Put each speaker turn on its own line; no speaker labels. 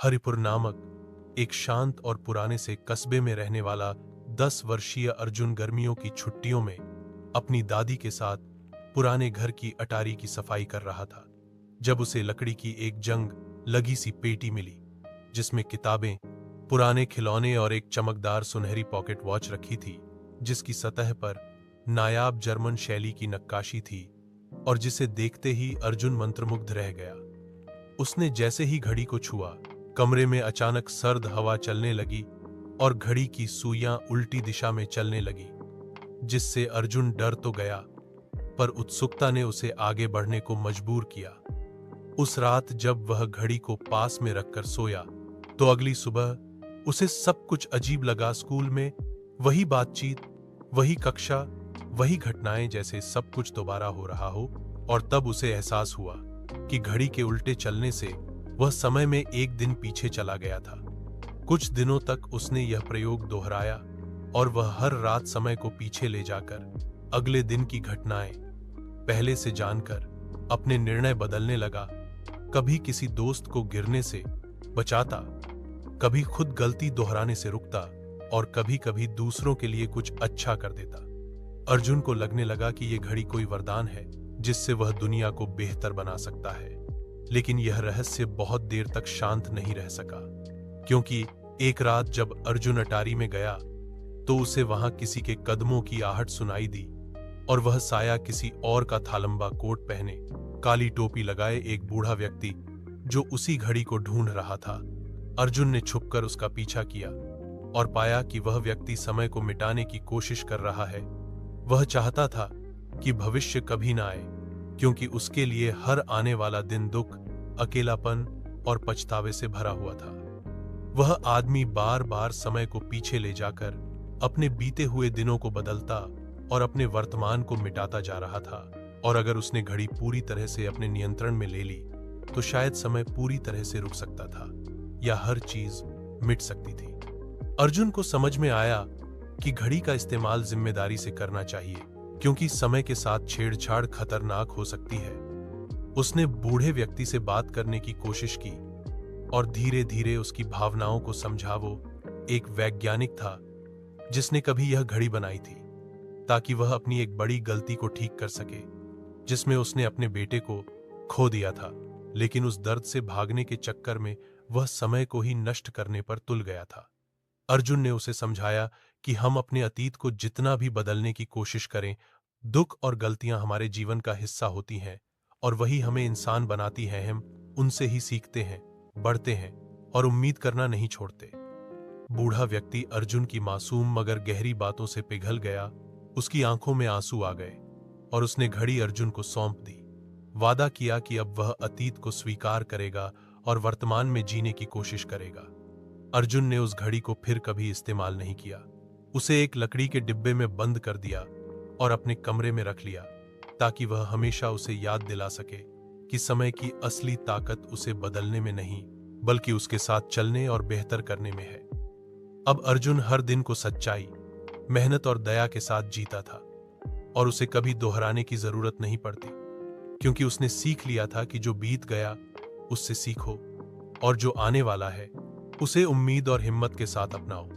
हरिपुर नामक एक शांत और पुराने से कस्बे में रहने वाला 10 वर्षीय अर्जुन गर्मियों की छुट्टियों में अपनी दादी के साथ पुराने घर की अटारी की सफाई कर रहा था, जब उसे लकड़ी की एक जंग लगी सी पेटी मिली, जिसमें किताबें, पुराने खिलौने और एक चमकदार सुनहरी पॉकेट वॉच रखी थी, जिसकी सतह पर नायाब जर्मन शैली की नक्काशी थी और जिसे देखते ही अर्जुन मंत्रमुग्ध रह गया। उसने जैसे ही घड़ी को छुआ, कमरे में अचानक सर्द हवा चलने लगी और घड़ी की सुइयां उल्टी दिशा में चलने लगी, जिससे अर्जुन डर तो गया, पर उत्सुकता ने उसे आगे बढ़ने को मजबूर किया। उस रात जब वह घड़ी को पास में रखकर सोया, तो अगली सुबह उसे सब कुछ अजीब लगा। स्कूल में वही बातचीत, वही कक्षा, वही घटनाएं, जैसे सब कुछ दोबारा हो रहा हो। और तब उसे एहसास हुआ कि घड़ी के उल्टे चलने से वह समय में एक दिन पीछे चला गया था। कुछ दिनों तक उसने यह प्रयोग दोहराया और वह हर रात समय को पीछे ले जाकर अगले दिन की घटनाएं पहले से जानकर अपने निर्णय बदलने लगा। कभी किसी दोस्त को गिरने से बचाता, कभी खुद गलती दोहराने से रुकता और कभी कभी दूसरों के लिए कुछ अच्छा कर देता। अर्जुन को लगने लगा कि यह घड़ी कोई वरदान है जिससे वह दुनिया को बेहतर बना सकता है। लेकिन यह रहस्य बहुत देर तक शांत नहीं रह सका, क्योंकि एक रात जब अर्जुन अटारी में गया तो उसे वहां किसी के कदमों की आहट सुनाई दी और वह साया किसी और का था। लंबा कोट पहने, काली टोपी लगाए एक बूढ़ा व्यक्ति जो उसी घड़ी को ढूंढ रहा था। अर्जुन ने छुपकर उसका पीछा किया और पाया कि वह व्यक्ति समय को मिटाने की कोशिश कर रहा है। वह चाहता था कि भविष्य कभी ना आए, क्योंकि उसके लिए हर आने वाला दिन दुख, अकेलापन और पछतावे से भरा हुआ था। वह आदमी बार बार समय को पीछे ले जाकर अपने बीते हुए दिनों को बदलता और अपने वर्तमान को मिटाता जा रहा था। और अगर उसने घड़ी पूरी तरह से अपने नियंत्रण में ले ली तो शायद समय पूरी तरह से रुक सकता था या हर चीज मिट सकती थी। अर्जुन को समझ में आया कि घड़ी का इस्तेमाल जिम्मेदारी से करना चाहिए, क्योंकि समय के साथ छेड़छाड़ खतरनाक हो सकती है। उसने बूढ़े व्यक्ति से बात करने की कोशिश की और धीरे धीरे उसकी भावनाओं को समझा। वो एक वैज्ञानिक था जिसने कभी यह घड़ी बनाई थी ताकि वह अपनी एक बड़ी गलती को ठीक कर सके, जिसमें उसने अपने बेटे को खो दिया था। लेकिन उस दर्द से भागने के चक्कर में वह समय को ही नष्ट करने पर तुल गया था। अर्जुन ने उसे समझाया कि हम अपने अतीत को जितना भी बदलने की कोशिश करें, दुख और गलतियां हमारे जीवन का हिस्सा होती हैं और वही हमें इंसान बनाती हैं। हम उनसे ही सीखते हैं, बढ़ते हैं और उम्मीद करना नहीं छोड़ते। बूढ़ा व्यक्ति अर्जुन की मासूम मगर गहरी बातों से पिघल गया। उसकी आंखों में आंसू आ गए और उसने घड़ी अर्जुन को सौंप दी। वादा किया कि अब वह अतीत को स्वीकार करेगा और वर्तमान में जीने की कोशिश करेगा। अर्जुन ने उस घड़ी को फिर कभी इस्तेमाल नहीं किया। उसे एक लकड़ी के डिब्बे में बंद कर दिया और अपने कमरे में रख लिया, ताकि वह हमेशा उसे याद दिला सके कि समय की असली ताकत उसे बदलने में नहीं, बल्कि उसके साथ चलने और बेहतर करने में है। अब अर्जुन हर दिन को सच्चाई, मेहनत और दया के साथ जीता था और उसे कभी दोहराने की जरूरत नहीं पड़ती, क्योंकि उसने सीख लिया था कि जो बीत गया उससे सीखो और जो आने वाला है उसे उम्मीद और हिम्मत के साथ अपनाओ।